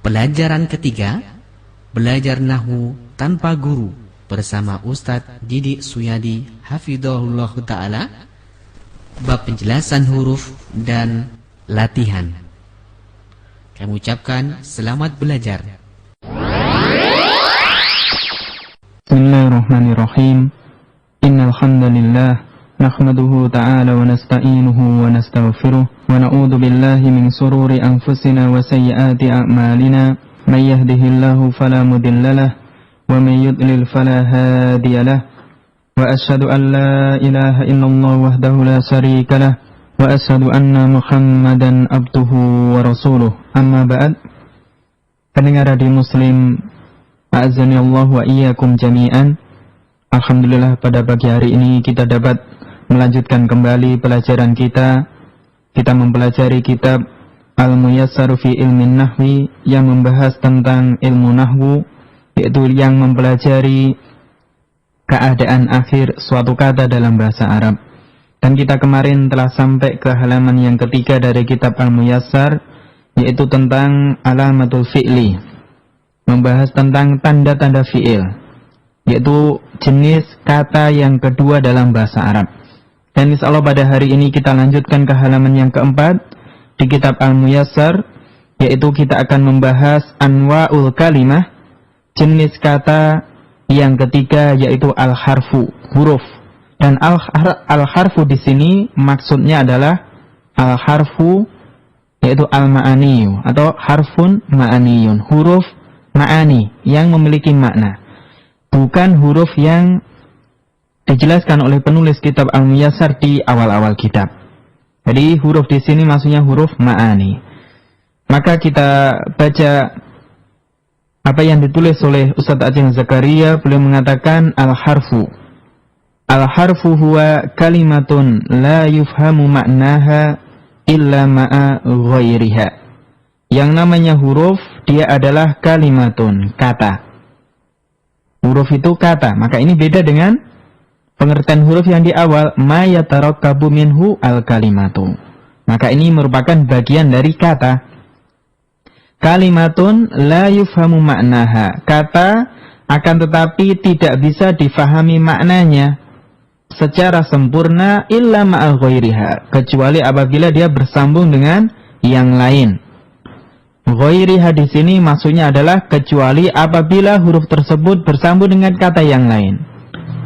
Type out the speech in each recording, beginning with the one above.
Pelajaran ketiga, belajar nahwu tanpa guru bersama Ustadz Didik Suyadi Hafidhahullah Ta'ala. Bab penjelasan huruf dan latihan. Kami ucapkan selamat belajar. Bismillahirrahmanirrahim. Innal hamdalillah nahmaduhu ta'ala wa nasta'inuhu wa nastaghfiruh wa na'udzu billahi min shururi anfusina wa sayyiati a'malina. May yahdihillahu fala mudhillalah wa may yudlil fala hadiyalah. Wa asyhadu an la ilaha illallah wahdahu la syarikalah wa asyhadu anna Muhammadan abduhu wa rasuluh. Amma ba'd. Pendengar radio Muslim, a'azzani Allah wa iyyakum jami'an. Alhamdulillah, pada pagi hari ini kita dapat melanjutkan kembali pelajaran kita. Kita mempelajari kitab Al-Muyassar fi Ilmin Nahwi yang membahas tentang ilmu nahwu, yaitu yang mempelajari keadaan akhir suatu kata dalam bahasa Arab. Dan kita kemarin telah sampai ke halaman yang ketiga dari kitab Al-Muyassar, yaitu tentang alamatul fi'li, membahas tentang tanda-tanda fi'il, yaitu jenis kata yang kedua dalam bahasa Arab. Dan insyaallah pada hari ini kita lanjutkan ke halaman yang keempat di kitab Al-Muyassar, yaitu kita akan membahas anwa'ul kalimah, jenis kata yang ketiga, yaitu al-harfu, huruf. Dan al-harfu di sini maksudnya adalah al-harfu, yaitu al-ma'aniyu atau harfun ma'aniyun, huruf ma'ani yang memiliki makna, bukan huruf yang dijelaskan oleh penulis kitab Al-Muyassar di awal-awal kitab. Jadi huruf di sini maksudnya huruf ma'ani. Maka kita baca apa yang ditulis oleh Ustadz Ajeng Zakaria. Beliau mengatakan al-harfu huwa kalimatun la yufhamu ma'naha illa ma'a ghairiha. Yang namanya huruf, dia adalah kalimatun, kata. Huruf itu kata, maka ini beda dengan pengertian huruf yang di awal, ma yatarakkabu minhu al-kalimatu. Maka ini merupakan bagian dari kata. Kalimatun la yufhamu ma'naha, kata akan tetapi tidak bisa difahami maknanya secara sempurna illa ma'a ghairiha, kecuali apabila dia bersambung dengan yang lain. Ghairiha di sini maksudnya adalah kecuali apabila huruf tersebut bersambung dengan kata yang lain.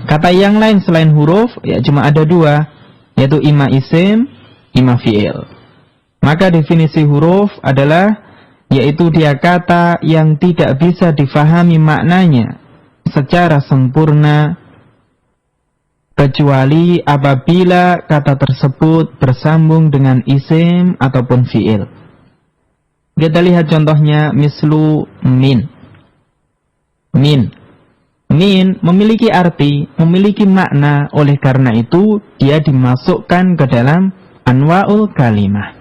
Kata yang lain selain huruf ya cuma ada dua, yaitu ima isim, ima fi'il. Maka definisi huruf adalah yaitu dia kata yang tidak bisa difahami maknanya secara sempurna kecuali apabila kata tersebut bersambung dengan isim ataupun fi'il. Kita lihat contohnya, mislu min. Min memiliki arti, memiliki makna, oleh karena itu dia dimasukkan ke dalam anwa'ul kalimah.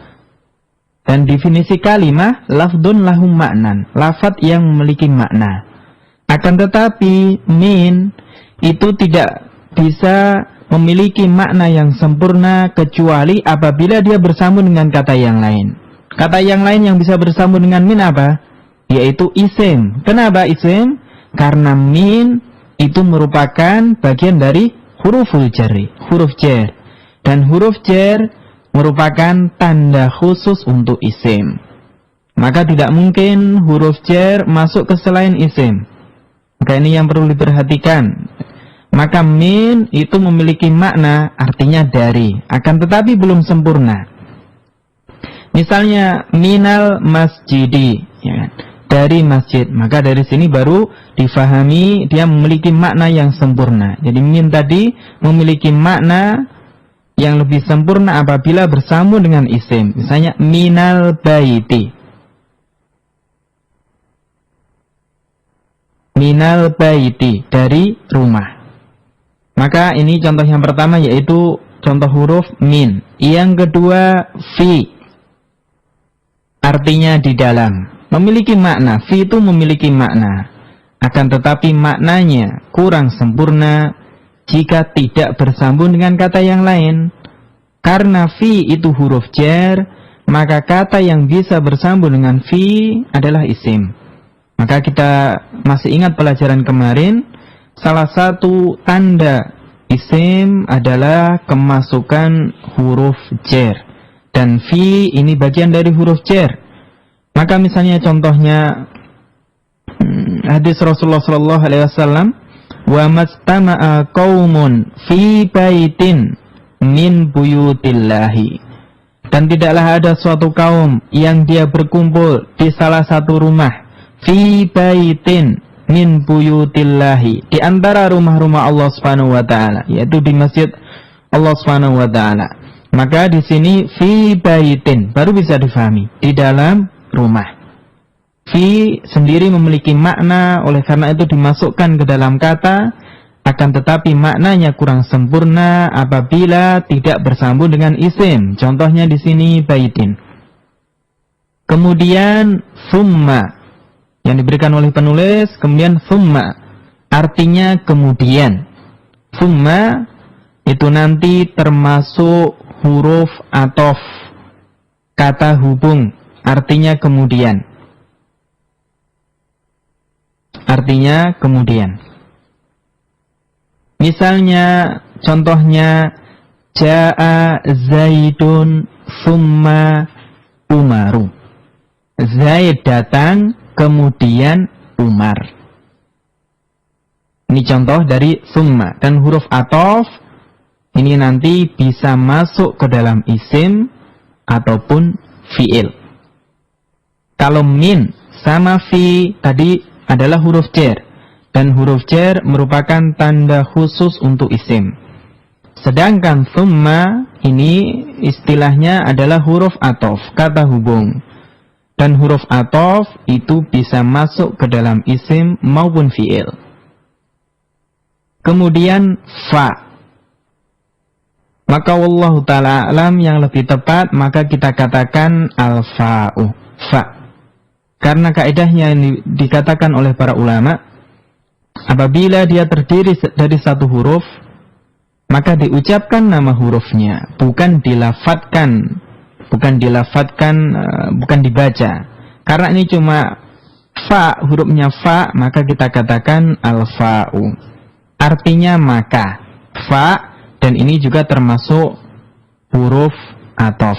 Dan definisi kalimah, lafdun lahum maknan, lafad yang memiliki makna. Akan tetapi min itu tidak bisa memiliki makna yang sempurna kecuali apabila dia bersambung dengan kata yang lain. Kata yang lain yang bisa bersambung dengan min apa? Yaitu isim. Kenapa isim? Karena min itu merupakan bagian dari huruful jarri, huruf jar. Dan huruf jar merupakan tanda khusus untuk isim. Maka tidak mungkin huruf jar masuk ke selain isim. Maka ini yang perlu diperhatikan. Maka min itu memiliki makna, artinya dari, akan tetapi belum sempurna. Misalnya minal masjidi, ya, dari masjid. Maka dari sini baru difahami dia memiliki makna yang sempurna. Jadi min tadi memiliki makna yang lebih sempurna apabila bersambung dengan isim. Misalnya minal baiti. Minal baiti, dari rumah. Maka ini contoh yang pertama, yaitu contoh huruf min. Yang kedua fi, artinya di dalam, memiliki makna. Fi itu memiliki makna, akan tetapi maknanya kurang sempurna jika tidak bersambung dengan kata yang lain. Karena fi itu huruf jar maka kata yang bisa bersambung dengan fi adalah isim. Maka kita masih ingat pelajaran kemarin, salah satu tanda isim adalah kemasukan huruf jar. Dan fi ini bagian dari huruf jar. Maka misalnya contohnya hadis Rasulullah SAW, wa mastama'a qaumun fi baitin min buyutillahi. Dan tidaklah ada suatu kaum yang dia berkumpul di salah satu rumah, fi baitin min buyutillahi, di antara rumah-rumah Allah Subhanahu wa taala, yaitu di masjid Allah Subhanahu wa taala. Maka di sini fi baitin baru bisa difahami, di dalam rumah. Fi sendiri memiliki makna, oleh karena itu dimasukkan ke dalam kata, akan tetapi maknanya kurang sempurna apabila tidak bersambung dengan isim. Contohnya di sini baitin. Kemudian summa yang diberikan oleh penulis, kemudian summa artinya kemudian. Summa itu nanti termasuk huruf atof, kata hubung, artinya kemudian. Artinya kemudian. Misalnya, contohnya, Ja'a Zaidun summa Umaru. Zaid datang, kemudian Umar. Ini contoh dari summa. Dan huruf atof, ini nanti bisa masuk ke dalam isim ataupun fi'il. Kalau min sama fi tadi adalah huruf jar, dan huruf jar merupakan tanda khusus untuk isim. Sedangkan summa ini istilahnya adalah huruf atof, kata hubung. Dan huruf atof itu bisa masuk ke dalam isim maupun fi'il. Kemudian fa. Maka wallahu ta'ala alam, yang lebih tepat maka kita katakan al-fa'u, fa. Karena kaidahnya yang dikatakan oleh para ulama, apabila dia terdiri dari satu huruf, maka diucapkan nama hurufnya, bukan dilafatkan, bukan dibaca. Karena ini cuma fa, hurufnya fa, maka kita katakan al-fa'u. Artinya maka, fa, dan ini juga termasuk huruf atof.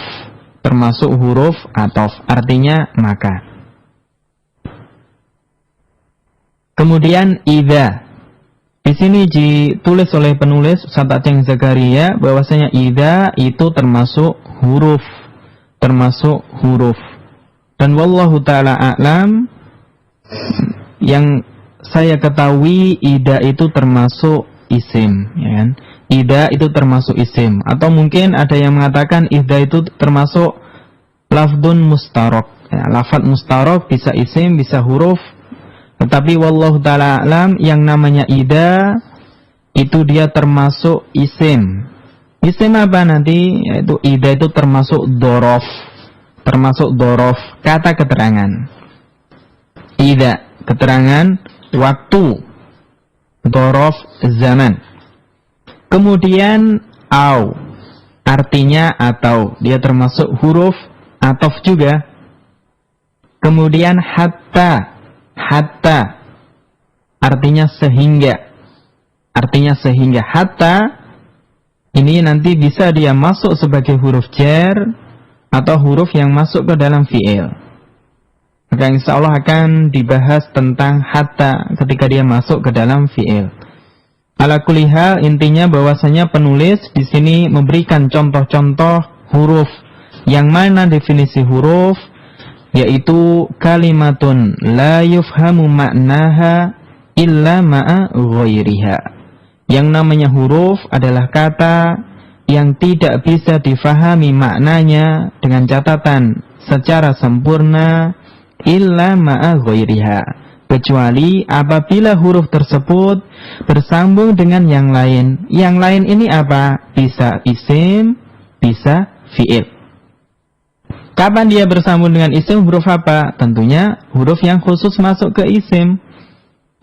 Artinya maka. Kemudian idza. Di sini ditulis oleh penulis Ustaz Aceng Zakaria bahwasanya idza itu termasuk huruf. Dan wallahu taala a'lam, yang saya ketahui idza itu termasuk isim, ya kan? Idza itu termasuk isim, atau mungkin ada yang mengatakan idza itu termasuk lafdun mustarok. Ya, lafad mustarok bisa isim, bisa huruf. Tetapi wallahu ta'ala alam, yang namanya idza itu dia termasuk isim. Isim apa nanti? Yaitu idza itu termasuk dorof, kata keterangan. Idza keterangan waktu, dorof zaman. Kemudian au artinya atau, dia termasuk huruf atof juga. Kemudian hatta artinya sehingga. Hatta ini nanti bisa dia masuk sebagai huruf jar atau huruf yang masuk ke dalam fi'il. Maka insya Allah akan dibahas tentang hatta ketika dia masuk ke dalam fi'il. Ala kulli hal, intinya bahwasanya penulis di sini memberikan contoh-contoh huruf, yang mana definisi huruf yaitu kalimatun la yufhamu ma'naha illa ma'a ghairiha. Yang namanya huruf adalah kata yang tidak bisa difahami maknanya dengan catatan secara sempurna illa ma'a ghairiha, kecuali apabila huruf tersebut bersambung dengan yang lain. Yang lain ini apa? Bisa isim, bisa fi'il. Kapan dia bersambung dengan isim, huruf apa? Tentunya huruf yang khusus masuk ke isim,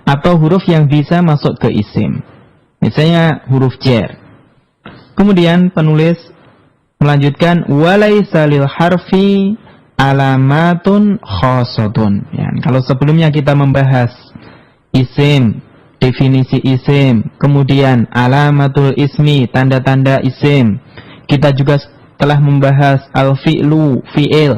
atau huruf yang bisa masuk ke isim. Misalnya huruf jar. Kemudian penulis melanjutkan walaisa lil harfi alamatun khasatun. Ya, kalau sebelumnya kita membahas isim, definisi isim, kemudian alamatul ismi, tanda-tanda isim. Kita juga telah membahas al-fi'lu, fi'il.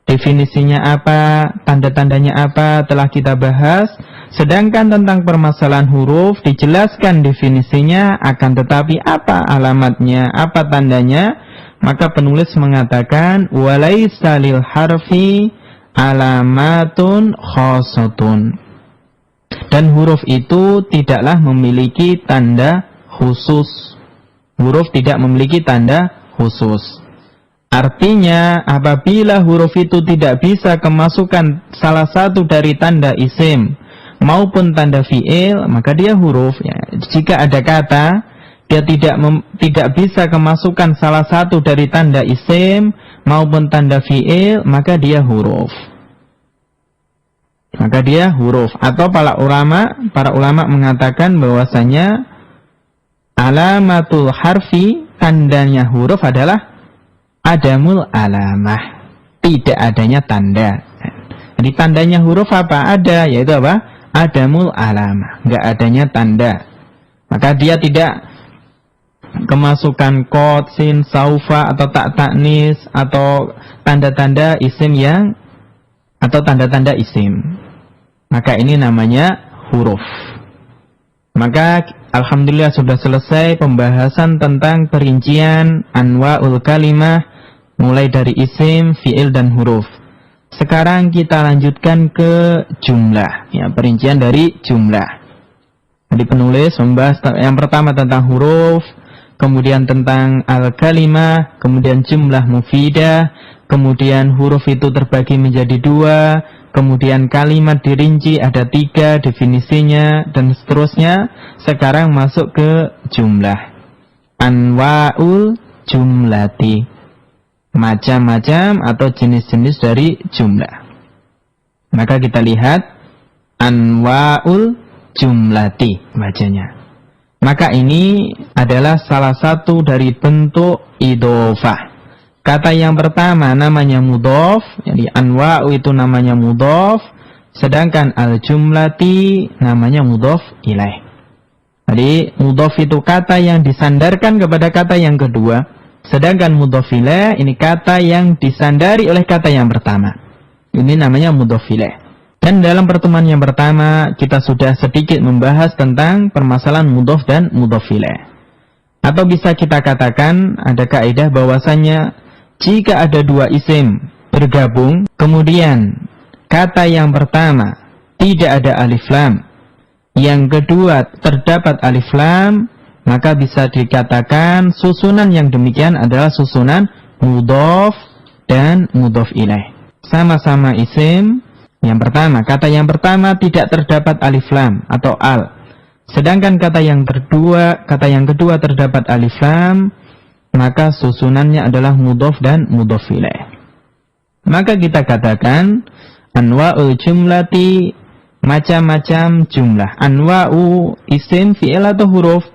Definisinya apa, tanda-tandanya apa, telah kita bahas. Sedangkan tentang permasalahan huruf dijelaskan definisinya, akan tetapi apa alamatnya, apa tandanya, maka penulis mengatakan walaisa lil harfi alamatun khasatun. Dan huruf itu tidaklah memiliki tanda khusus. Huruf tidak memiliki tanda khusus. Artinya, apabila huruf itu tidak bisa kemasukan salah satu dari tanda isim maupun tanda fi'il, maka dia huruf. Ya. Jika ada kata, dia tidak bisa kemasukan salah satu dari tanda isim maupun tanda fi'il, maka dia huruf. Maka dia huruf. Atau para ulama mengatakan bahwasanya alamatul harfi, tandanya huruf adalah adamul alamah, tidak adanya tanda. Jadi tandanya huruf apa? Ada, yaitu apa? Adamul alamah, enggak adanya tanda. Maka dia tidak kemasukan qad, sin, saufa atau tak taknis atau tanda-tanda isim atau tanda-tanda isim. Maka ini namanya huruf. Maka alhamdulillah sudah selesai pembahasan tentang perincian anwa'ul kalimah, mulai dari isim, fi'il, dan huruf. Sekarang kita lanjutkan ke jumlah, ya, perincian dari jumlah. Jadi penulis membahas yang pertama tentang huruf, kemudian tentang al-kalimah, kemudian jumlah mufidah, kemudian huruf itu terbagi menjadi 2, kemudian kalimat dirinci ada 3 definisinya, dan seterusnya. Sekarang masuk ke jumlah. Anwa'ul jumlati, macam-macam atau jenis-jenis dari jumlah. Maka kita lihat anwa'ul jumlati bacanya. Maka ini adalah salah satu dari bentuk idhofah. Kata yang pertama namanya mudhof, jadi anwa'u itu namanya mudhof, sedangkan al-jumlati namanya mudhof ilaih. Jadi mudhof itu kata yang disandarkan kepada kata yang kedua, sedangkan mudhof ilaih ini kata yang disandari oleh kata yang pertama. Ini namanya mudhof ilaih. Dan dalam pertemuan yang pertama kita sudah sedikit membahas tentang permasalahan mudhof dan mudhof ilaih. Atau bisa kita katakan ada kaidah bahwasanya jika ada 2 isim bergabung, kemudian kata yang pertama tidak ada alif lam, yang kedua terdapat alif lam, maka bisa dikatakan susunan yang demikian adalah susunan mudhof dan mudhof ilaih. Sama-sama isim, yang pertama, kata yang pertama tidak terdapat alif lam atau al. Sedangkan kata yang kedua terdapat alif lam, maka susunannya adalah mudhof dan mudhof ilaih. Maka kita katakan anwa'ul jumlati, macam-macam jumlah. Anwa'u isim, fi'il atau huruf?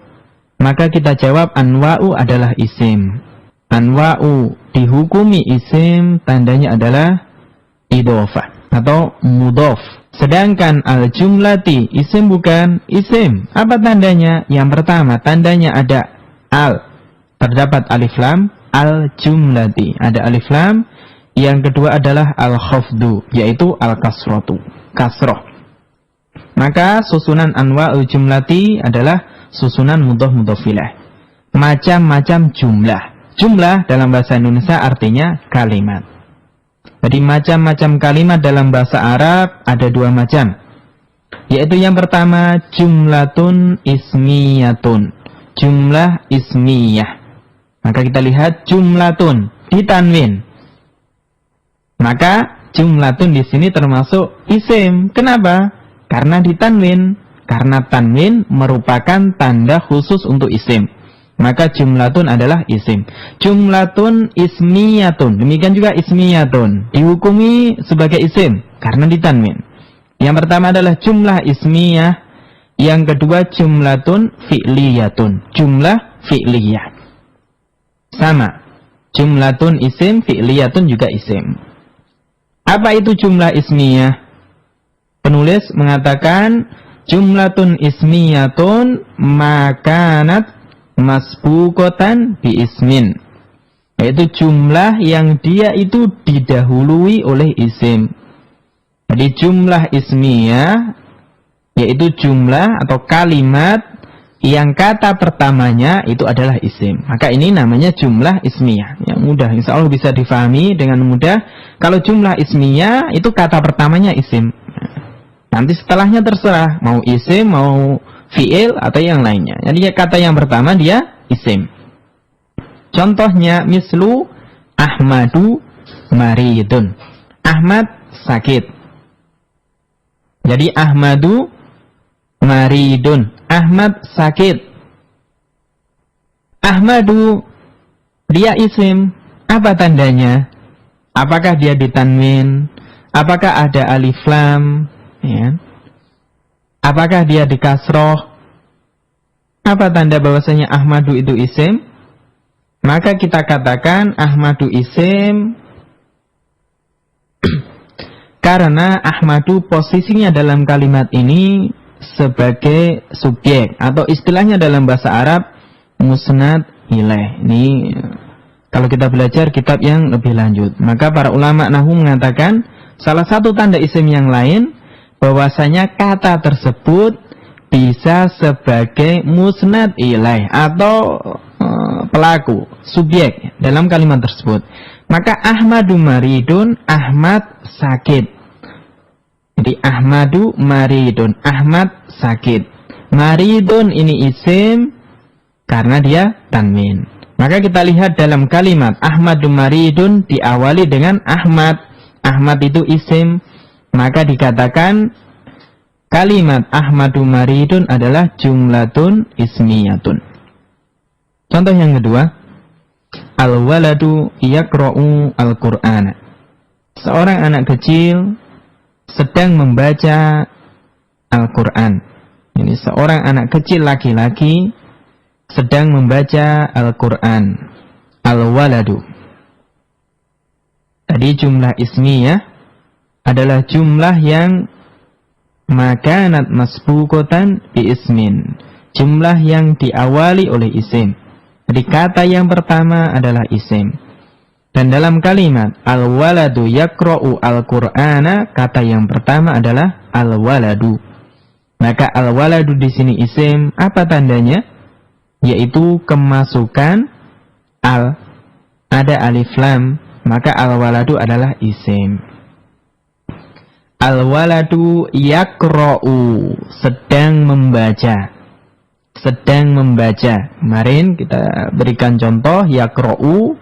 Maka kita jawab anwa'u adalah isim. Anwa'u dihukumi isim, tandanya adalah idhofah atau mudhof. Sedangkan al-jumlati isim bukan isim. Apa tandanya? Yang pertama tandanya ada al, terdapat alif lam, al-jumlati ada alif lam. Yang kedua adalah al-khafdu, yaitu al-kasratu, kasroh. Maka susunan anwa'ul jumlati adalah susunan mudhof mudhof ilaih. Macam-macam jumlah. Jumlah dalam bahasa Indonesia artinya kalimat. Jadi macam-macam kalimat dalam bahasa Arab ada 2 macam. Yaitu yang pertama jumlatun ismiyatun, jumlah ismiyah. Maka kita lihat jumlatun ditanwin. Maka jumlatun di sini termasuk isim. Kenapa? Karena ditanwin. Karena tanwin merupakan tanda khusus untuk isim. Maka jumlatun adalah isim. Jumlatun ismiyatun. Demikian juga ismiyatun. Dihukumi sebagai isim karena ditanwin. Yang pertama adalah jumlah ismiyah. Yang kedua jumlatun fi'liyatun. Jumlah fi'liyah. Sama. Jumlatun isim, fi'liyatun juga isim. Apa itu jumlah ismiyah? Penulis mengatakan jumlatun ismiyatun makanat masbuqatan bi ismin. Yaitu jumlah yang dia itu didahului oleh isim. Jadi jumlah ismiyah yaitu jumlah atau kalimat yang kata pertamanya itu adalah isim. Maka ini namanya jumlah ismiyah. Yang mudah, insya Allah bisa difahami dengan mudah. Kalau jumlah ismiyah itu kata pertamanya isim. Nanti setelahnya terserah, mau isim, mau fi'il atau yang lainnya. Jadi kata yang pertama dia isim. Contohnya mislu Ahmadu maridun. Ahmad sakit. Jadi Ahmadu maridun. Ahmad sakit. Ahmadu dia isim. Apa tandanya? Apakah dia ditanwin? Apakah ada alif lam? Ya. Apakah dia dikasroh? Apa tanda bahwasanya Ahmadu itu isim? Maka kita katakan Ahmadu isim karena Ahmadu posisinya dalam kalimat ini sebagai subjek atau istilahnya dalam bahasa Arab musnad ilaih. Ini kalau kita belajar kitab yang lebih lanjut, maka para ulama nahwu mengatakan salah satu tanda isim yang lain bahwasanya kata tersebut bisa sebagai musnad ilaih atau pelaku, subjek dalam kalimat tersebut. Maka Ahmadu maridun, Ahmad sakit. Jadi Ahmadu maridun, Ahmad sakit. Maridun ini isim karena dia tanwin. Maka kita lihat dalam kalimat Ahmadu maridun diawali dengan Ahmad. Ahmad itu isim, maka dikatakan kalimat Ahmadu maridun adalah jumlatun ismiyatun. Contoh yang kedua, al-waladu yaqra'u al-Qur'ana. Seorang anak kecil sedang membaca Al-Quran. Ini seorang anak kecil laki-laki sedang membaca Al-Quran. Al-waladu. Tadi jumlah ismiyah adalah jumlah yang makanat masbuqatan bi ismin. Jumlah yang diawali oleh isim. Jadi kata yang pertama adalah isim. Dan dalam kalimat al-waladu yaqra'u al-Qur'ana, kata yang pertama adalah al-waladu. Maka al-waladu di sini isim, apa tandanya? Yaitu kemasukan al, ada alif lam, maka al-waladu adalah isim. Al-waladu yaqra'u, sedang membaca. Sedang membaca. Kemarin kita berikan contoh yaqra'u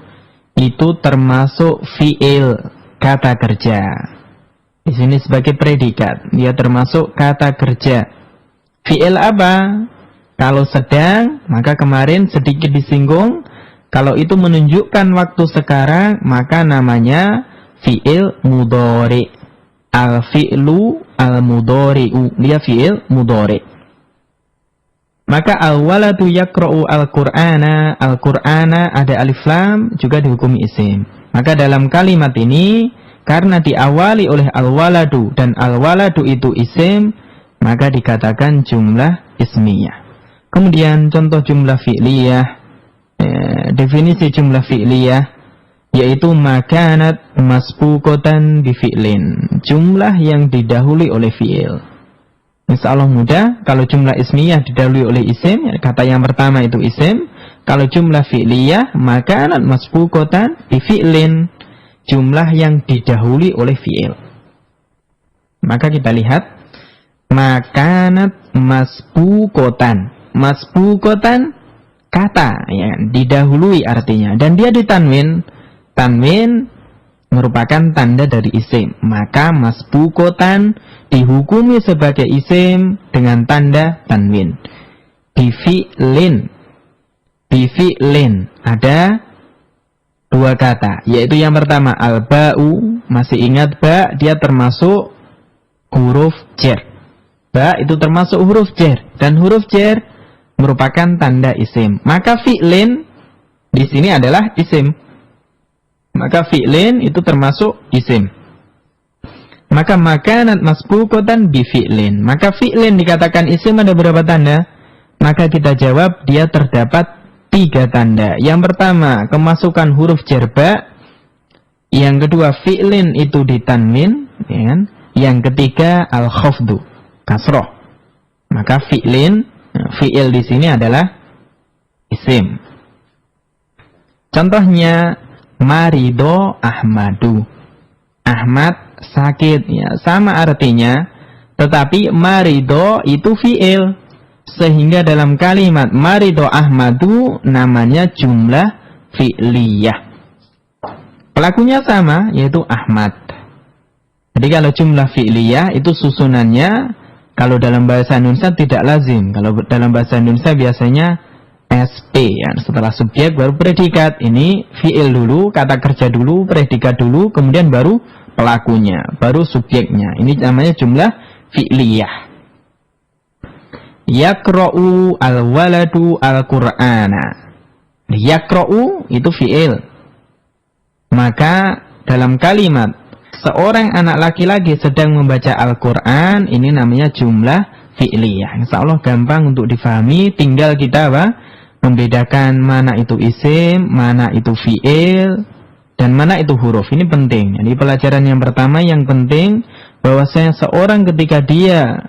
itu termasuk fi'il, kata kerja. Di sini sebagai predikat, dia termasuk kata kerja. Fi'il apa? Kalau sedang, maka kemarin sedikit disinggung, kalau itu menunjukkan waktu sekarang, maka namanya fi'il mudhari. Al-fi'lu al-mudhari'u, dia fi'il mudhari. Maka al-waladu yaqra'u al-Qur'ana, al-Qur'ana ada alif lam juga dihukumi isim. Maka dalam kalimat ini karena diawali oleh al-waladu dan al-waladu itu isim, maka dikatakan jumlah ismiyah. Kemudian contoh jumlah fi'liyah, definisi jumlah fi'liyah yaitu makanat masbuqatan bi fi'lin, jumlah yang didahului oleh fi'il. Insya Allah mudah. Kalau jumlah ismiyah didahului oleh isim, kata yang pertama itu isim. Kalau jumlah fi'liyah, makanat masbuqatan bi fi'lin, jumlah yang didahului oleh fi'il. Maka kita lihat makanat masbuqatan. Masbuqatan kata, ya, didahului artinya, dan dia ditanwin. Tanwin merupakan tanda dari isim, maka masbuqatan dihukumi sebagai isim dengan tanda tanwin. Bifi'lin, bifi'lin ada dua kata, yaitu yang pertama al-ba'u, masih ingat ba, dia termasuk huruf jar. Ba itu termasuk huruf jar, dan huruf jar merupakan tanda isim. Maka fi'lin di sini adalah isim. maka fi'lin itu termasuk isim. Maka makanat masbuqatan bi fi'lin. Maka fi'lin dikatakan isim ada berapa tanda? Maka kita jawab dia terdapat 3 tanda. Yang pertama, kemasukan huruf jar ba. Yang kedua, fi'lin itu ditanwin, ya kan? Yang ketiga, al-khafdu, kasroh. Maka fi'lin, fi'il di sini adalah isim. Contohnya, marido Ahmadu. Ahmad sakit, ya sama artinya, tetapi marido itu fi'il, sehingga dalam kalimat marido Ahmadu namanya jumlah fi'liyah. Pelakunya sama, yaitu Ahmad. Jadi kalau jumlah fi'liyah itu susunannya, kalau dalam bahasa Indonesia tidak lazim. Kalau dalam bahasa Indonesia biasanya SP, ya. Setelah subjek baru predikat. Ini fi'il dulu, kata kerja dulu, predikat dulu, kemudian baru pelakunya, baru subjeknya. Ini namanya jumlah fi'liyah. Yaqra'u al-waladu al-Qur'ana. Yaqra'u itu fi'il. Maka dalam kalimat seorang anak laki-laki sedang membaca Al-Quran, ini namanya jumlah fi'liyah. Insya Allah gampang untuk difahami. Tinggal kita membedakan mana itu isim, mana itu fi'il, dan mana itu huruf. Ini penting. Jadi pelajaran yang pertama yang penting, bahwasanya seorang ketika dia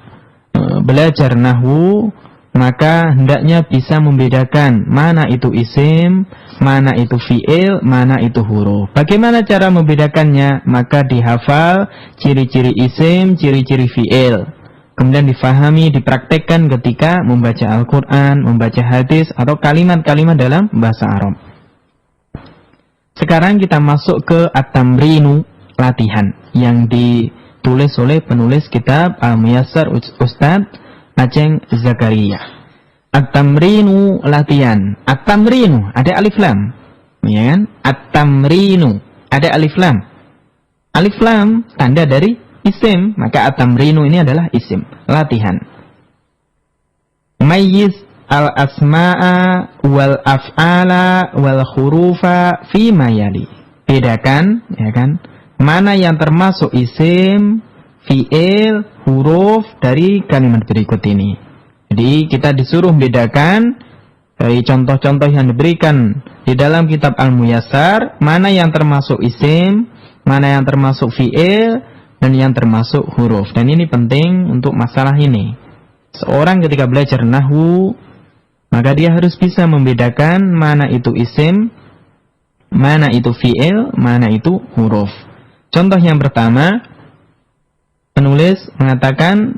belajar nahwu, maka hendaknya bisa membedakan mana itu isim, mana itu fi'il, mana itu huruf. Bagaimana cara membedakannya? Maka dihafal ciri-ciri isim, ciri-ciri fi'il. Kemudian difahami, dipraktekkan ketika membaca Al-Quran, membaca hadis, atau kalimat-kalimat dalam bahasa Arab. Sekarang kita masuk ke at-tamrinu, latihan, yang ditulis oleh penulis kitab Al-Muyassar Ustadz Aceng Zakaria. At-tamrinu, latihan. At-tamrinu ada alif lam, ya kan? At-tamrinu ada alif lam. Alif lam tanda dari isim, maka at-tamrinu ini adalah isim, latihan. Mayyiz al-asma'a wal af'ala wal hurufa fi ma yali. Bedakan, ya kan? Mana yang termasuk isim, fi'il, huruf dari kalimat berikut ini. Jadi kita disuruh bedakan dari contoh-contoh yang diberikan di dalam kitab Al-Muyassar, mana yang termasuk isim, mana yang termasuk fi'il, dan yang termasuk huruf. Dan ini penting untuk masalah ini. Seorang ketika belajar nahwu, maka dia harus bisa membedakan mana itu isim, mana itu fi'il, mana itu huruf. Contoh yang pertama, penulis mengatakan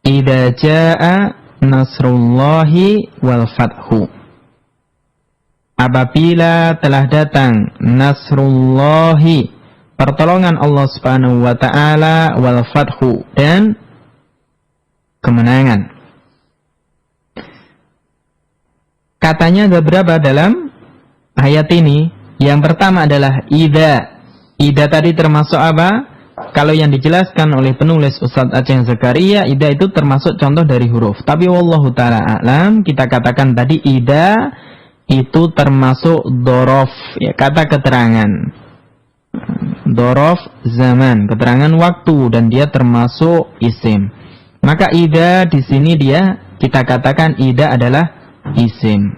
idza jaa nasrullahi wal fathu. Apabila telah datang nasrullahi, pertolongan Allah Subhanahu wa taala, wal fathu, dan kemenangan. Katanya ada berapa dalam ayat ini? Yang pertama adalah idza. Idza tadi termasuk apa? Kalau yang dijelaskan oleh penulis Ustadz Aceng Zakaria, idza itu termasuk contoh dari huruf. Tapi wallahu ta'ala a'lam, kita katakan tadi idza itu termasuk dorof, ya, kata keterangan. Dorof zaman, keterangan waktu, dan dia termasuk isim. Maka idza di sini kita katakan idza adalah isim.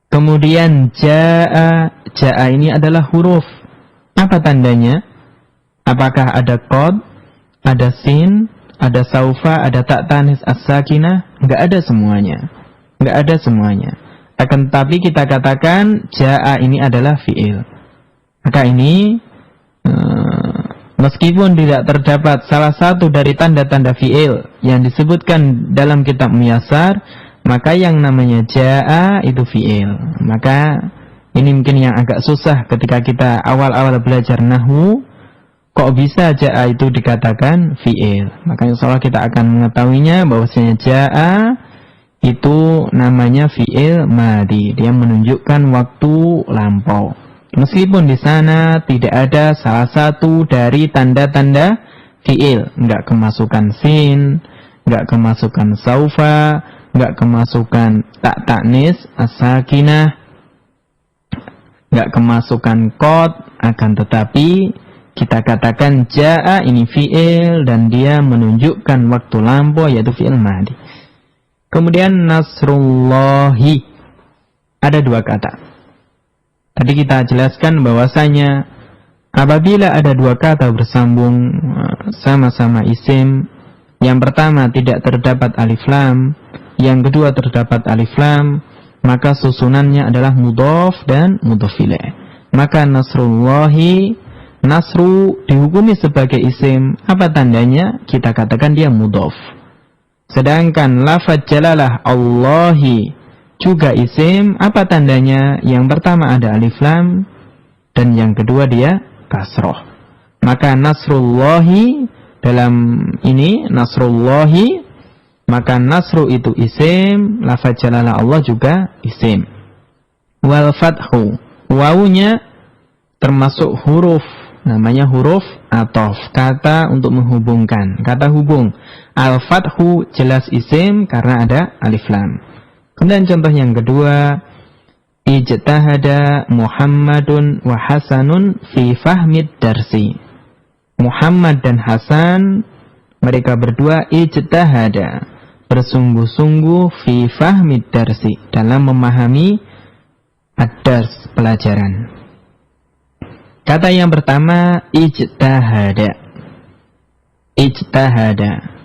Kemudian jaa ini adalah huruf. Apa tandanya? Apakah ada qad, ada sin, ada saufa, ada tak tanis as-sakinah? Enggak ada semuanya. Enggak ada semuanya. Akan tetapi kita katakan jaa ini adalah fi'il. Maka ini meskipun tidak terdapat salah satu dari tanda-tanda fi'il yang disebutkan dalam kitab Muyassar, maka yang namanya jaa itu fi'il. Maka ini mungkin yang agak susah ketika kita awal-awal belajar nahwu, kok bisa jaa itu dikatakan fi'il. Maka insyaallah kita akan mengetahuinya bahwasanya jaa itu namanya fi'il madhi. Dia menunjukkan waktu lampau. Meskipun di sana tidak ada salah satu dari tanda-tanda fi'il, enggak kemasukan sin, enggak kemasukan saufa, enggak kemasukan tak taknis as-sakinah. nggak kemasukan qad, akan tetapi kita katakan jaa ini fi'il dan dia menunjukkan waktu lampau yaitu fi'il madhi. Kemudian nasrullahi, ada dua kata. Tadi kita jelaskan bahwasanya apabila ada dua kata bersambung sama-sama isim, yang pertama tidak terdapat alif lam, yang kedua terdapat alif lam, maka susunannya adalah mudhaf dan mudhaf ilaih. Maka nasrullahi, nasru dihukumi sebagai isim, apa tandanya? Kita katakan dia mudhaf. Sedangkan lafaz jalalah Allahi juga isim, apa tandanya? Yang pertama ada alif lam dan yang kedua dia kasroh. Maka nasrullahi dalam ini nasrullahi, maka nasru itu isim, lafaz jalalah Allah juga isim. Wal fathu, wawunya termasuk huruf, namanya huruf ataf, kata untuk menghubungkan, kata hubung. Al fathu jelas isim karena ada alif lam. Kemudian contoh yang kedua, ijtahada Muhammadun wa Hasanun fi fahmid darsi. Muhammad dan Hasan, mereka berdua ijtahada, bersungguh-sungguh fi fahmid darsi, dalam memahami ad-dars, pelajaran. Kata yang pertama ijtahada. Ijtahada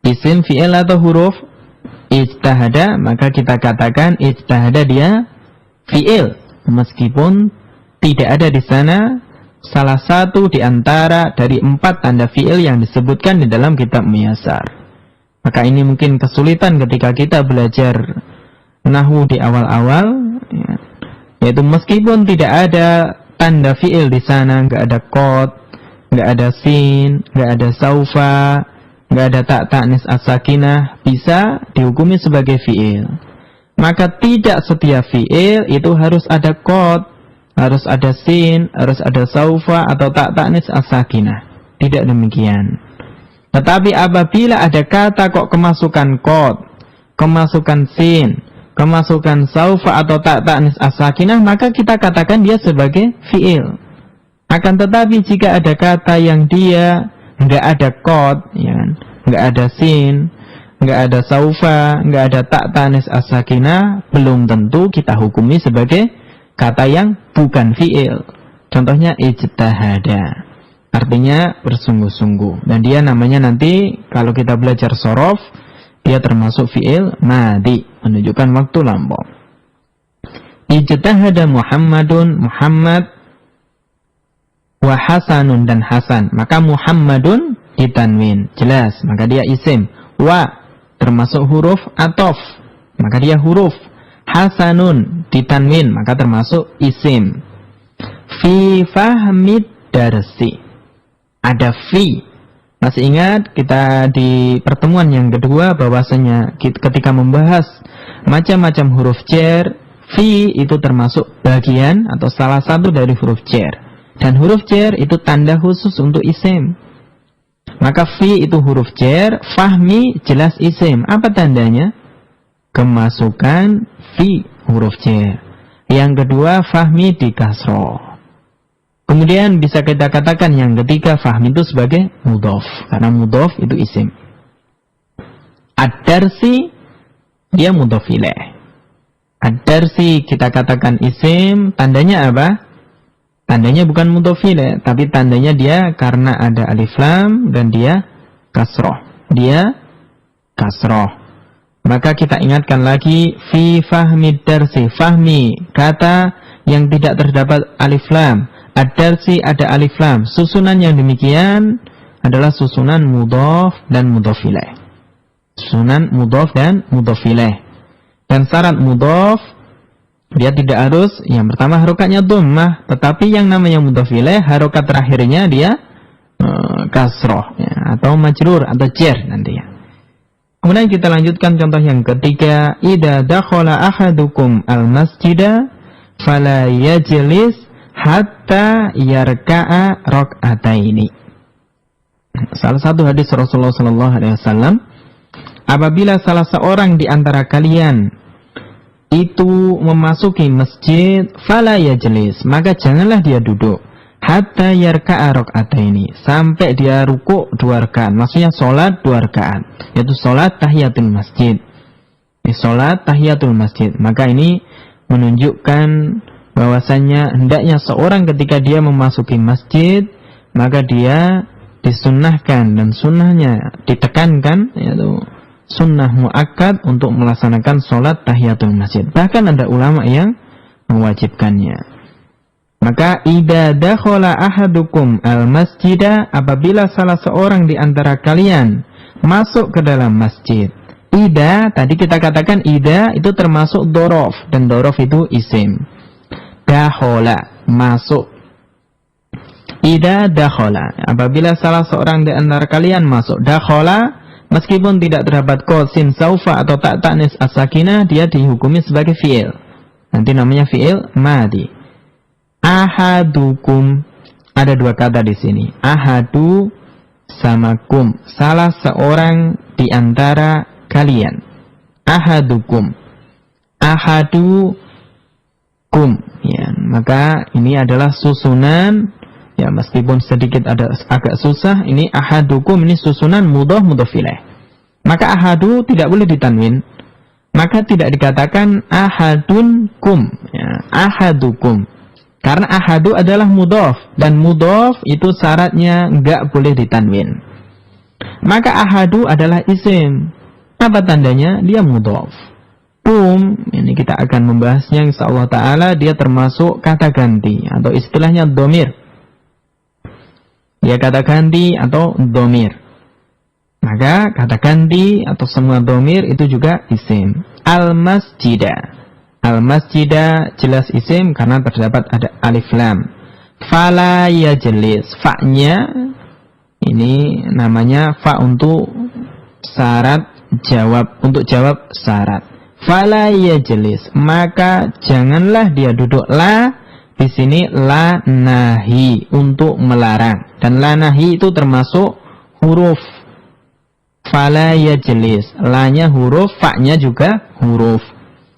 isim, fi'il atau huruf? Ijtahada, maka kita katakan ijtahada dia fi'il, meskipun tidak ada di sana salah satu di antara dari 4 tanda fi'il yang disebutkan di dalam kitab Muyasar. Maka ini mungkin kesulitan ketika kita belajar nahwu di awal-awal, ya, yaitu meskipun tidak ada tanda fi'il di sana, nggak ada qad, nggak ada sin, nggak ada saufa, nggak ada tak ta'nis as-sakinah, bisa dihukumi sebagai fi'il. Maka tidak setiap fi'il itu harus ada qad, harus ada sin, harus ada saufa atau tak ta'nis as-sakinah. Tidak demikian. Tetapi apabila ada kata kok kemasukan qad, kemasukan sin, kemasukan saufa atau tak ta'nis as-sakinah, maka kita katakan dia sebagai fi'il. Akan tetapi jika ada kata yang dia nggak ada qad, ya, nggak ada sin, nggak ada saufa, nggak ada tak ta'nis as-sakinah, belum tentu kita hukumi sebagai kata yang bukan fi'il. Contohnya ijtahada, artinya bersungguh-sungguh, dan dia namanya nanti kalau kita belajar sorof, dia termasuk fi'il madhi, menunjukkan waktu lampau. Ijtahada Muhammadun, Muhammad, wa Hasanun dan Hasan, maka Muhammadun ditanwin, jelas, maka dia isim. Wa termasuk huruf ataf, maka dia huruf. Hasanun ditanwin, maka termasuk isim. Fi fahmid darsi, ada fi. Masih ingat kita di pertemuan yang kedua bahwasanya ketika membahas macam-macam huruf jar, fi itu termasuk bagian atau salah satu dari huruf jar. Dan huruf jar itu tanda khusus untuk isim. Maka fi itu huruf jar, fahmi jelas isim. Apa tandanya? Kemasukan fi huruf jar. Yang kedua fahmi di kasroh. Kemudian bisa kita katakan yang ketiga fahmi itu sebagai mudhaf, karena mudhaf itu isim. Ad-darsi dia mudhaf ilaih. Ad-darsi kita katakan isim, tandanya apa? Tandanya bukan mudhaf ilaih, tapi tandanya dia karena ada alif lam dan dia kasroh. Dia kasroh. Maka kita ingatkan lagi fi fahmi darsi, fahmi kata yang tidak terdapat alif lam. Ad-darsi ada alif lam. Susunan yang demikian adalah susunan mudhaf dan mudhaf ilaih. Susunan mudhaf dan mudhaf ilaih. Dan syarat mudhaf dia tidak harus yang pertama harokatnya dhammah, tetapi yang namanya mudhaf ilaih harokat terakhirnya dia kasroh, ya, atau majrur atau jar nanti ya. Kemudian kita lanjutkan contoh yang ketiga, idza dakhala ahadukum al-masjida fala yajlis hatta yarka'a rak'ataini. Salah satu hadis Rasulullah sallallahu alaihi wasallam, apabila salah seorang di antara kalian itu memasuki masjid, fala yajlis, maka janganlah dia duduk. Hatta yarka'a raka'ataini, sampai dia rukuk 2 rakaat. Maksudnya sholat 2 rakaat, yaitu sholat tahiyatul masjid. Ini sholat tahiyatul masjid. Maka ini menunjukkan bahwasannya hendaknya seorang ketika dia memasuki masjid, maka dia disunnahkan dan sunnahnya ditekankan, yaitu sunnah muakkad untuk melaksanakan sholat tahiyatul masjid. Bahkan ada ulama yang mewajibkannya. Maka idza dakhala ahadukum al-masjida, apabila salah seorang di antara kalian masuk ke dalam masjid. Idza, tadi kita katakan idza itu termasuk dhorof, dan dhorof itu isim. Dakhala, masuk. Idza dakhala, apabila salah seorang di antara kalian masuk. Dakhala, meskipun tidak terdapat qasim saufa atau tak ta'nis as-sakinah, dia dihukumi sebagai fi'il. Nanti namanya fi'il madi. Ahadukum, ada 2 kata di sini. Ahadu sama kum, salah seorang di antara kalian. Ahadukum, ahadu kum, ya, maka ini adalah susunan, ya, meskipun sedikit agak susah. Ini ahadukum, ini susunan mudhof mudhof ilaih. Maka ahadu tidak boleh ditanwin, maka tidak dikatakan ahadun kum, ya, ahadukum. Karena ahadu adalah mudhof, dan mudhof itu syaratnya enggak boleh ditanwin. Maka ahadu adalah isim. Apa tandanya? Dia mudhof. Kum, ini kita akan membahasnya insyaallah ta'ala, dia termasuk kata ganti atau istilahnya dhamir. Dia kata ganti atau dhamir. Maka kata ganti atau semua dhamir itu juga isim. Al-masjidah. Al-masjidah jelas isim karena terdapat ada alif lam. Fala yajlis, fa-nya ini namanya fa untuk syarat jawab, untuk jawab syarat. Fala yajlis, maka janganlah dia duduk. La di sini la nahi, untuk melarang, dan la nahi itu termasuk huruf. Fala yajlis, la-nya huruf, fa-nya juga huruf.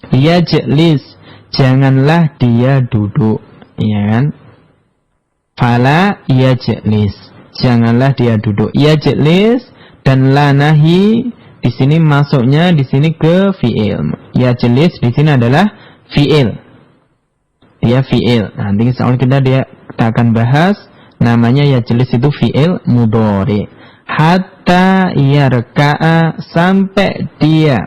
Yajlis, janganlah dia duduk, ya kan? Fala yajlis, janganlah dia duduk. Yajlis dan la nahi di sini masuknya di sini ke fiil. Yajlis di sini adalah fiil. Dia fiil. Nanti insyaallah kita akan bahas namanya yajlis itu fiil mudhari. Hatta yarka'a, sampai dia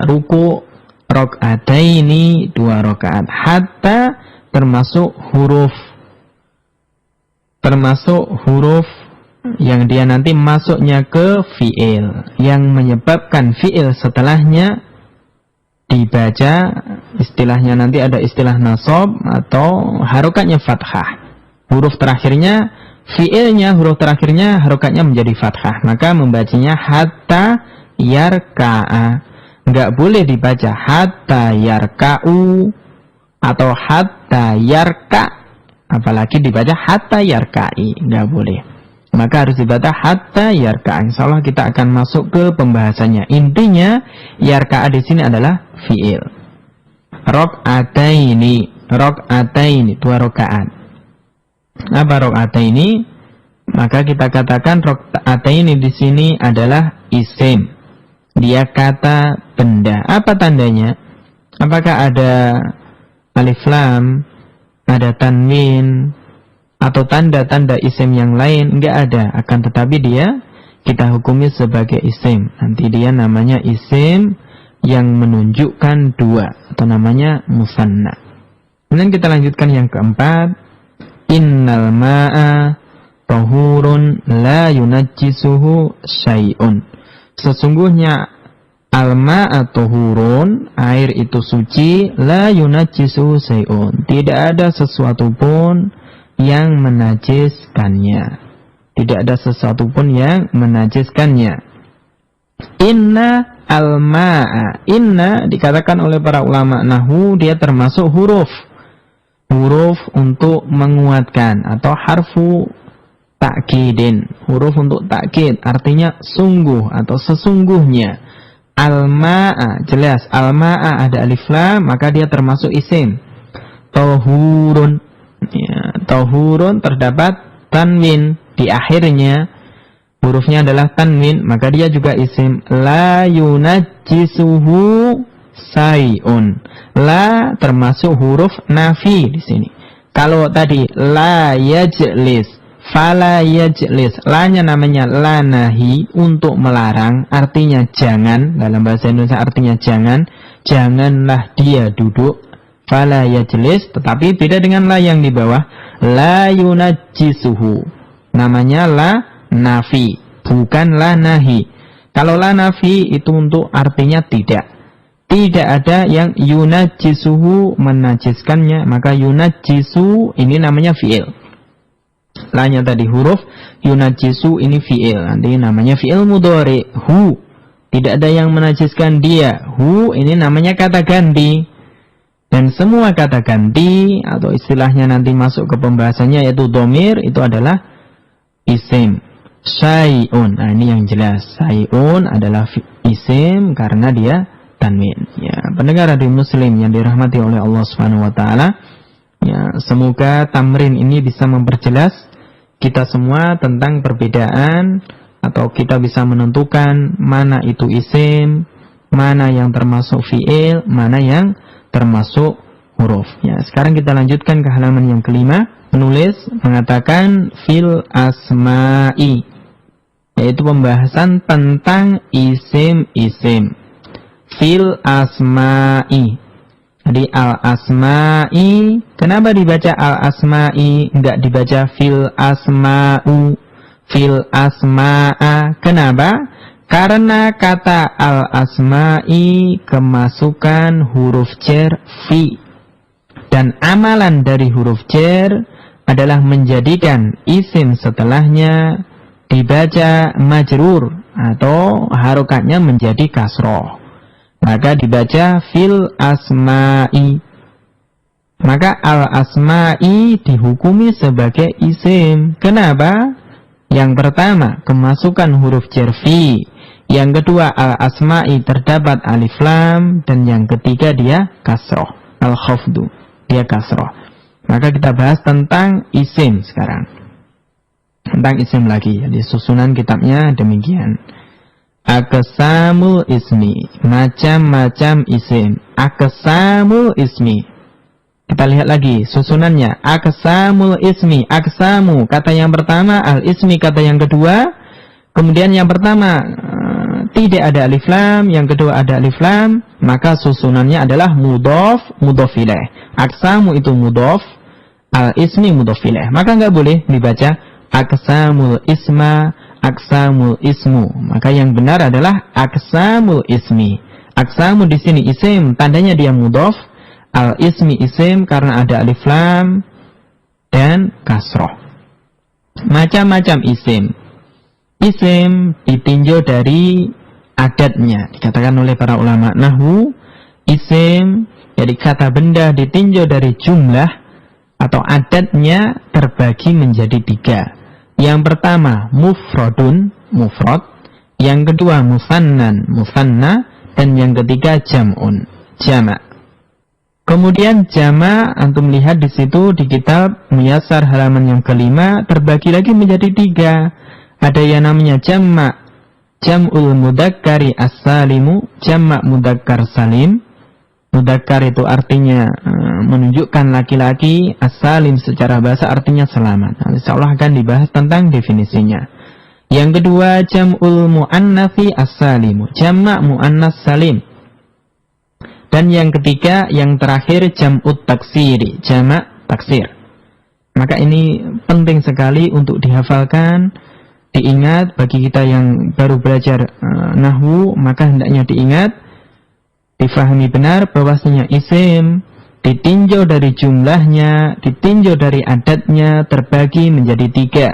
ruku rakaataini, 2 rakaat. Hatta termasuk huruf yang dia nanti masuknya ke fi'il, yang menyebabkan fi'il setelahnya dibaca, istilahnya nanti ada istilah nasab atau harokatnya fathah. Huruf terakhirnya, fi'ilnya, huruf terakhirnya harokatnya menjadi fathah, maka membacanya hatta yarka'a. Enggak boleh dibaca hatta yarka'u atau hatta yarka', apalagi dibaca hatta yarka'i, enggak boleh. Maka harus dibaca hatta yarka'. Insyaallah kita akan masuk ke pembahasannya. Intinya yarka'a di sini adalah fi'il. Rak'ataini, 2 rakaat. Apa rak'ataini? Maka kita katakan rak'ataini di sini adalah isim. Dia kata benda. Apa tandanya? Apakah ada alif lam, ada tanwin, atau tanda-tanda isim yang lain? Enggak ada. Akan tetapi dia kita hukumi sebagai isim. Nanti dia namanya isim yang menunjukkan 2, atau namanya musanna. Kemudian kita lanjutkan yang keempat. Innal ma'a tahurun la yunajjisuhu syai'un. Sesungguhnya al-ma'a tahurun, air itu suci, la yunajjisuhu syai'un, tidak ada sesuatu pun yang menajiskannya. Tidak ada sesuatu pun yang menajiskannya. Inna al-ma'a, inna dikatakan oleh para ulama nahwu dia termasuk huruf untuk menguatkan atau harfu ta'kidin, huruf untuk ta'kid, artinya sungguh atau sesungguhnya. Al-ma'a, jelas al-ma'a ada alif lam, maka dia termasuk isim. Tahurun, ya, tahurun terdapat tanwin di akhirnya, hurufnya adalah tanwin, maka dia juga isim. La yunajjisuhu sayun. La termasuk huruf nafi di sini. Kalau tadi la yajlis, fala yajlis, la-nya namanya la nahi, untuk melarang, artinya jangan, dalam bahasa Indonesia artinya jangan, janganlah dia duduk. Fala yajlis, tetapi beda dengan la yang di bawah, la yunajjisuhu, namanya la nafi, bukan la nahi. Kalau la nafi itu untuk artinya tidak ada yang yunajjisuhu, menajiskannya, maka yunajjisu ini namanya fi'il. La-nya tadi huruf, yunajjisu ini fi'il, nanti namanya fi'il mudhari. Hu, tidak ada yang menajiskan dia. Hu ini namanya kata ganti. Dan semua kata ganti atau istilahnya nanti masuk ke pembahasannya yaitu dhamir, itu adalah isim. Syai'un, nah ini yang jelas, syai'un adalah isim karena dia tanwin. Ya, pendengar radio Muslim yang dirahmati oleh Allah Subhanahu wa taala, ya, semoga tamrin ini bisa memperjelas kita semua tentang perbedaan, atau kita bisa menentukan mana itu isim, mana yang termasuk fi'il, mana yang termasuk huruf. Ya, sekarang kita lanjutkan ke halaman yang kelima. Penulis mengatakan fil asma'i, yaitu pembahasan tentang isim-isim. Fil asma'i. Jadi al-asma'i, kenapa dibaca al-asma'i, enggak dibaca fil asma'u, fil asma'a? Kenapa? Karena kata al-asma'i kemasukan huruf jar fi. Dan amalan dari huruf jar adalah menjadikan isim setelahnya dibaca majrur atau harokatnya menjadi kasroh. Maka dibaca fil asma'i. Maka al-asma'i dihukumi sebagai isim. Kenapa? Yang pertama, kemasukan huruf jar fi. Yang kedua, al-asma'i terdapat alif lam. Dan yang ketiga, dia kasroh, al-khafdu, dia kasroh. Maka kita bahas tentang isim sekarang. Tentang isim lagi. Jadi susunan kitabnya demikian. Aqsamul ismi, macam-macam isim. Aqsamul ismi. Kita lihat lagi susunannya. Aqsamul ismi, aqsamu kata yang pertama, al ismi kata yang kedua. Kemudian yang pertama tidak ada alif lam, yang kedua ada alif lam, maka susunannya adalah mudhof, mudhof ilaih. Aqsamu itu mudhof, al ismi mudhof ilaih. Maka enggak boleh dibaca aqsamul isma, aqsamul ismu. Maka yang benar adalah aqsamul ismi. Aqsamu di sini isim, tandanya dia mudhof. Al ismi isim karena ada alif lam dan kasroh. Macam-macam isim. Isim ditinjau dari adatnya. Dikatakan oleh para ulama nahwu, isim jadi kata benda ditinjau dari jumlah atau adatnya terbagi menjadi tiga. Yang pertama mufradun, mufrad. Yang kedua musannan, musanna. Dan yang ketiga jam'un, jama'. Kemudian jama', antum lihat di situ di kitab Muyassar halaman yang kelima terbagi lagi menjadi tiga. Ada yang namanya jama', jam'ul mudzakkari as-salimu, jama' mudzakkar salim. Mudzakkar itu artinya menunjukkan laki-laki, as-salim secara bahasa artinya selamat. Nah, insyaallah akan dibahas tentang definisinya. Yang kedua jam'ul muannatsi as-salimu, jama' muannas salim. Dan yang ketiga, yang terakhir jam'ut taksiri, jama' taksir. Maka ini penting sekali untuk dihafalkan, diingat bagi kita yang baru belajar nahwu, maka hendaknya diingat, difahami benar bahwasanya isim ditinjau dari jumlahnya, ditinjau dari adatnya terbagi menjadi tiga.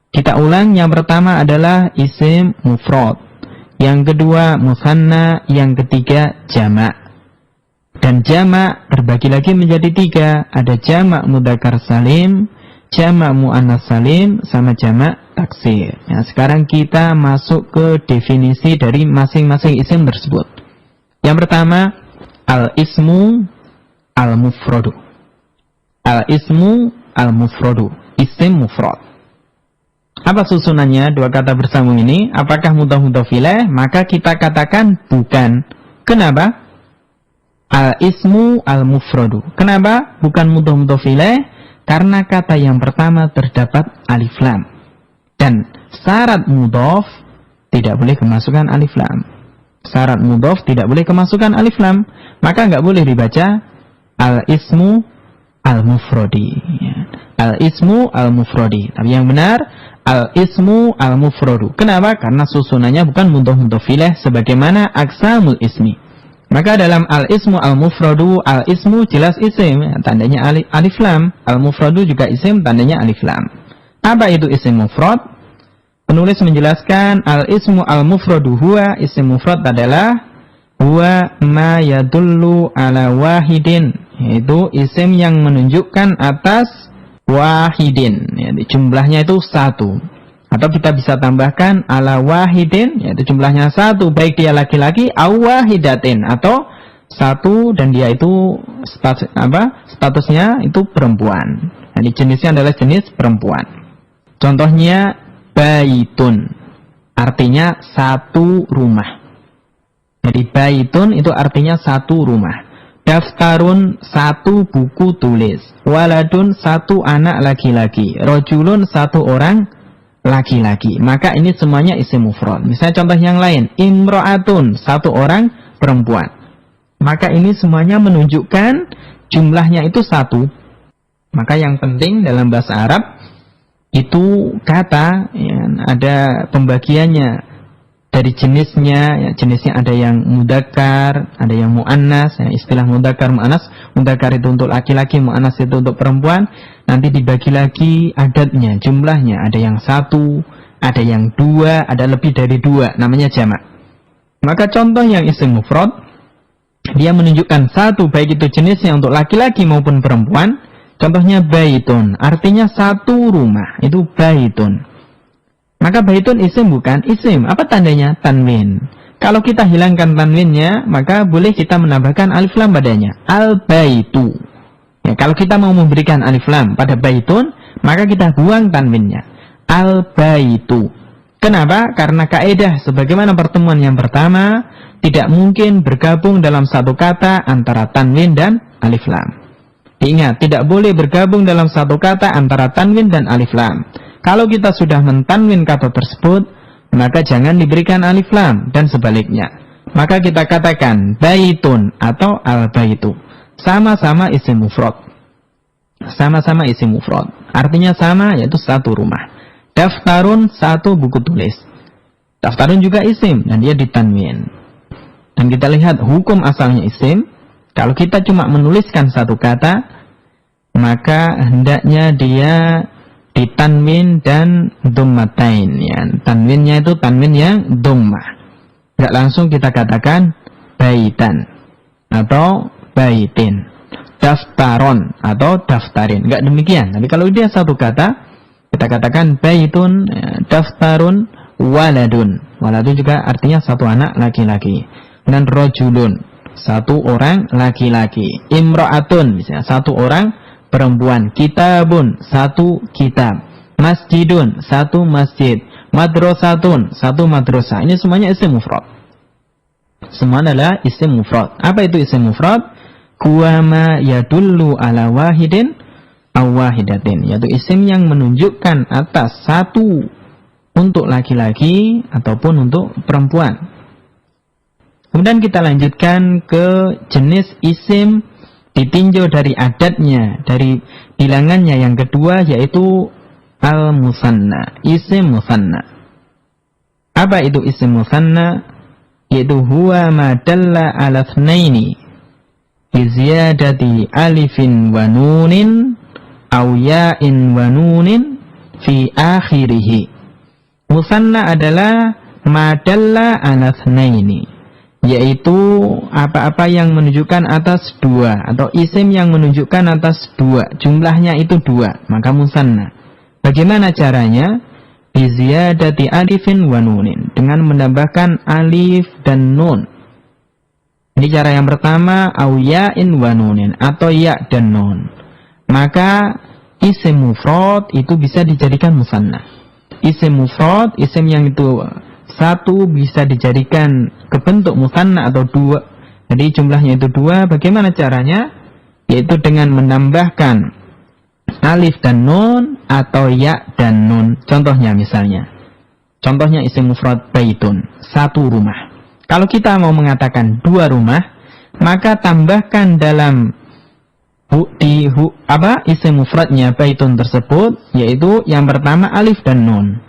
Kita ulang, yang pertama adalah isim mufrad, yang kedua musanna, yang ketiga jama'. Dan jama' terbagi lagi menjadi tiga. Ada jama' mudzakkar salim, jamak muannats salim sama jamak taksir. Nah, sekarang kita masuk ke definisi dari masing-masing isim tersebut. Yang pertama, al-ismu al-mufradu. Al-ismu al-mufradu, isim mufrad. Apa susunannya dua kata bersambung ini? Apakah mudhaf ilaih? Maka kita katakan bukan. Kenapa? Al-ismu al-mufradu. Kenapa bukan mudhaf ilaih? Karena kata yang pertama terdapat alif lam. Dan syarat mudhaf tidak boleh kemasukan alif lam. Syarat mudhaf tidak boleh kemasukan alif lam. Maka nggak boleh dibaca al-ismu al-mufradi. Al-ismu al-mufradi. Tapi yang benar al-ismu al-mufradu. Kenapa? Karena susunannya bukan mudhaf ilaih sebagaimana aqsamul ismi. Maka dalam al-ismu al-mufradu, al-ismu jelas isim, tandanya alif lam. Al-mufradu juga isim, tandanya alif lam. Apa itu isim mufrad? Penulis menjelaskan al-ismu al-mufradu huwa, isim mufrad adalah huwa ma yadullu ala wahidin, yaitu isim yang menunjukkan atas wahidin, yaitu jumlahnya itu satu. Atau kita bisa tambahkan ala wahidin, yaitu jumlahnya satu, baik dia laki-laki au wahidatin, atau satu dan dia itu statusnya itu perempuan. Jadi jenisnya adalah jenis perempuan. Contohnya baitun, artinya satu rumah. Jadi baitun itu artinya satu rumah. Daftarun, satu buku tulis. Waladun, satu anak laki-laki. Rojulun, satu orang laki-laki. Maka ini semuanya isim mufrad. Misalnya contoh yang lain, imro'atun, satu orang perempuan. Maka ini semuanya menunjukkan jumlahnya itu satu. Maka yang penting dalam bahasa Arab itu kata ya, ada pembagiannya dari jenisnya. Ya, jenisnya ada yang mudzakkar, ada yang muannas. Ya, istilah mudzakkar muannas, mudzakkar itu untuk laki-laki, muannas itu untuk perempuan. Nanti dibagi lagi adatnya, jumlahnya. Ada yang satu, ada yang dua, ada lebih dari dua, namanya jamak. Maka contoh yang isim mufrad, dia menunjukkan satu, baik itu jenisnya untuk laki-laki maupun perempuan. Contohnya baitun, artinya satu rumah, itu baitun. Maka baitun isim bukan? Isim. Apa tandanya? Tanwin. Kalau kita hilangkan tanwinnya, maka boleh kita menambahkan alif lam padanya. Al-baitu. Ya, kalau kita mau memberikan alif lam pada baitun, maka kita buang tanwinnya. Al-baitu. Kenapa? Karena kaidah sebagaimana pertemuan yang pertama, tidak mungkin bergabung dalam satu kata antara tanwin dan alif lam. Ingat, tidak boleh bergabung dalam satu kata antara tanwin dan alif lam. Kalau kita sudah mentanwin kata tersebut, maka jangan diberikan alif lam dan sebaliknya. Maka kita katakan baitun atau al-baitu. Sama-sama isim mufrad. Sama-sama isim mufrad. Artinya sama, yaitu satu rumah. Daftarun, satu buku tulis. Daftarun juga isim dan dia ditanwin. Dan kita lihat hukum asalnya isim. Kalau kita cuma menuliskan satu kata, maka hendaknya dia ditanwin dan dhammatain. Ya. Tanwinnya itu tanwin yang dhammah. Tidak langsung kita katakan baitan atau baitin, daftaron atau daftarin. Enggak demikian. Tapi kalau dia satu kata, kita katakan baitun, daftarun, waladun. Waladun juga artinya satu anak laki-laki. Dan rojulun, satu orang laki-laki. Imro'atun, misalnya satu orang perempuan. Kitabun, satu kitab. Masjidun, satu masjid. Madrasatun, satu madrasah. Ini semuanya isim mufrad. Semua adalah isim mufrad. Apa itu isim mufrad? Kuwama yadullu ala wahidin awahidatin, yaitu isim yang menunjukkan atas satu untuk laki-laki ataupun untuk perempuan. Kemudian kita lanjutkan ke jenis isim ditinjau dari adatnya, dari bilangannya yang kedua, yaitu al-musanna, isim musanna. Apa itu isim musanna? Yaitu huwa ma dalla ala thnaini bi ziyadati alifin wa nunin aw ya'in wa nunin fi akhirih. Musanna adalah ma dalla ala thnaini, yaitu apa-apa yang menunjukkan atas 2 atau isim yang menunjukkan atas 2, jumlahnya itu 2, maka musanna. Bagaimana caranya? Biziyadati alifin wa nunin, dengan menambahkan alif dan nun. Ini cara yang pertama, au ya'in wa nunin, atau ya dan nun. Maka isim mufrad itu bisa dijadikan musanna. Isim mufrad, isim yang itu 1 bisa dijadikan ke bentuk musanna atau 2. Jadi jumlahnya itu 2. Bagaimana caranya? Yaitu dengan menambahkan alif dan nun atau ya dan nun. Contohnya misalnya. Contohnya isim mufrad baitun, 1 rumah. Kalau kita mau mengatakan 2 rumah, maka tambahkan dalam isim mufradnya baitun tersebut, yaitu yang pertama alif dan nun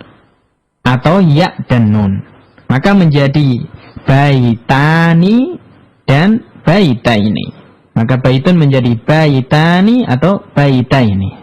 atau ya dan nun, maka menjadi baitani dan baitaini. Maka baitun menjadi baitani atau baitaini.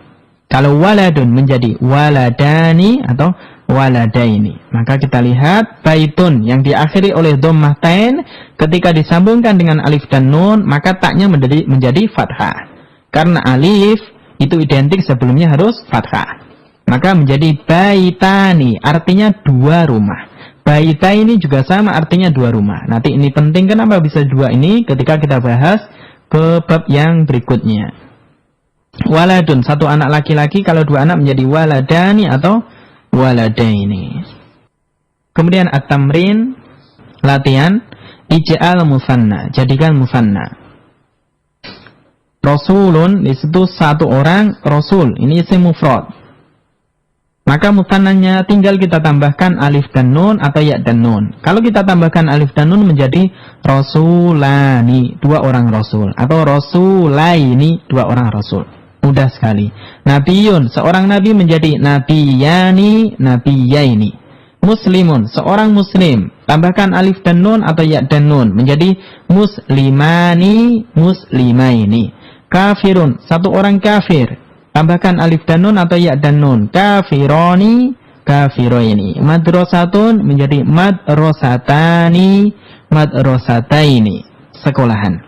Kalau waladun menjadi waladani atau waladaini. Maka kita lihat baitun yang diakhiri oleh dhammah tain, ketika disambungkan dengan alif dan nun, maka taknya menjadi fathah. Karena alif itu identik sebelumnya harus fathah. Maka menjadi baitani, artinya 2 rumah. Baita ini juga sama, artinya 2 rumah. Nanti ini penting, kenapa bisa 2 ini ketika kita bahas ke bab yang berikutnya. Waladun, 1 anak laki-laki, kalau 2 anak menjadi waladani atau waladaini. Kemudian at-tamrin, latihan, ij'al musanna, jadikan musanna. Rasulun, di situ 1 orang rasul, ini isim mufrad. Maka musannanya tinggal kita tambahkan alif dan nun atau ya dan nun. Kalau kita tambahkan alif dan nun menjadi rasulani, 2 orang rasul, atau rasulaini, 2 orang rasul. Mudah sekali. Nabiyun, seorang nabi menjadi nabiyani, nabiyaini. Muslimun, seorang muslim, tambahkan alif dan nun atau ya dan nun menjadi muslimani, muslimaini. Kafirun, 1 orang kafir, tambahkan alif dan nun atau ya dan nun, kafironi, kafiroini. Madrasatun menjadi madrasatani, madrasataini, sekolahan.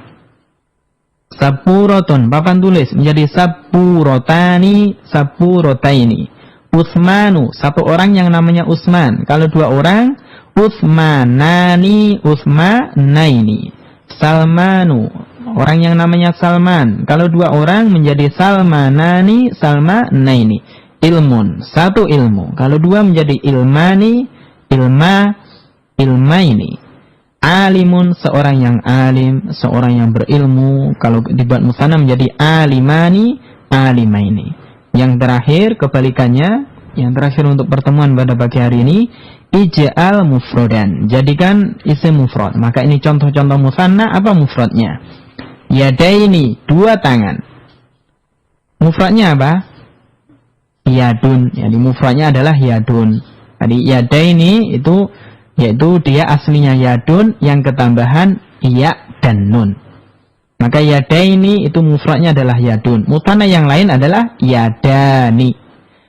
Sapurotun, papan tulis menjadi sapurotani, sapurotaini. Utsmanu, 1 orang yang namanya Utsman, kalau 2 orang Utsmanani, Utsmanaini. Salmanu, orang yang namanya Salman, kalau 2 orang menjadi Salmanani, Salmanaini. Ilmun, 1 ilmu, kalau 2 menjadi ilmani, ilmaini. Alimun, seorang yang alim, seorang yang berilmu, kalau dibuat musanna menjadi alimani, alimaini. Yang terakhir kebalikannya, yang terakhir untuk pertemuan pada pagi hari ini, ij'al mufrodan, jadikan isim mufrad. Maka ini contoh-contoh musanna, apa mufradnya? Yadaini, 2 tangan. Mufradnya apa? Yadun, jadi mufradnya adalah yadun. Jadi yadaini itu yaitu dia aslinya yadun yang ketambahan ya dan nun. Maka yadaini itu mufradnya adalah yadun. Mutanna yang lain adalah yadani.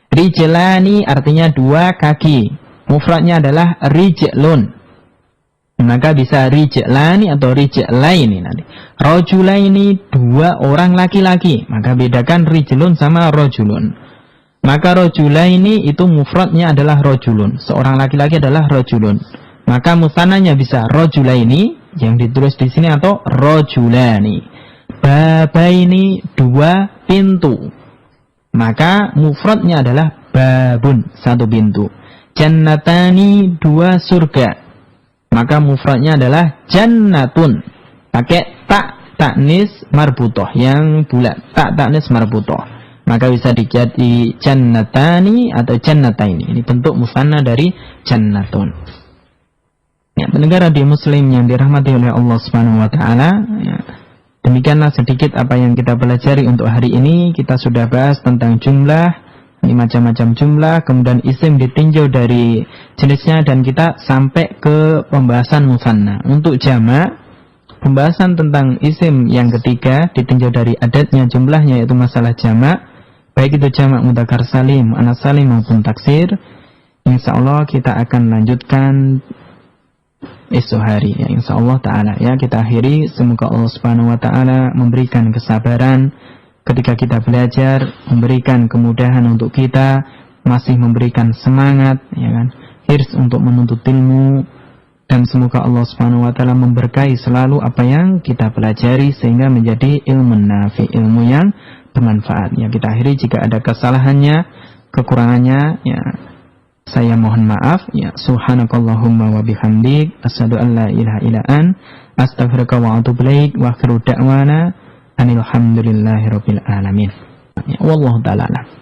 Rijlani artinya 2 kaki. Mufradnya adalah rijlun. Maka bisa rijlani atau rijlaini nanti. Rajulaini, 2 orang laki-laki. Maka bedakan rijlun sama rajulun. Maka rajulaini itu mufradnya adalah rajulun. Seorang laki-laki adalah rajulun. Maka musannanya bisa rajulaini yang ditulis di sini atau rajulani. Babaini, 2 pintu. Maka mufradnya adalah babun, 1 pintu. Jannatani, 2 surga. Maka mufradnya adalah jannatun. Pakai taknis marbutoh yang bulat, taknis marbutoh. Maka bisa dijadi jannatani atau jannataini. Ini bentuk musanna dari jannatun. Ya, pendengar radio Muslim yang dirahmati oleh Allah Subhanahu wa taala, ya, demikianlah sedikit apa yang kita pelajari untuk hari ini. Kita sudah bahas tentang jumlah, ini macam-macam jumlah, kemudian isim ditinjau dari jenisnya, dan kita sampai ke pembahasan musanna. Untuk jamak, pembahasan tentang isim yang ketiga ditinjau dari adatnya, jumlahnya, yaitu masalah jamak, baik itu jamak mudzakkar salim, muannats salim maupun taksir. Insyaallah kita akan lanjutkan esok hari ya, insyaallah taala ya. Kita akhiri, semoga Allah Subhanahu wa taala memberikan kesabaran ketika kita belajar, memberikan kemudahan untuk kita, masih memberikan semangat ya kan, hirs untuk menuntut ilmu, dan semoga Allah Subhanahu wa taala memberkahi selalu apa yang kita pelajari sehingga menjadi ilmu nafi, ilmu yang bermanfaat ya. Kita akhiri, jika ada kesalahannya, kekurangannya ya saya mohon maaf ya. Subhanakallahumma wa bihamdik, asyhadu an la ilaha illa an, astaghfiruka wa atubu ilaik, wa akhiru da'wana anil hamdulillahi rabbil alamin. Ya, wallahu ta'ala.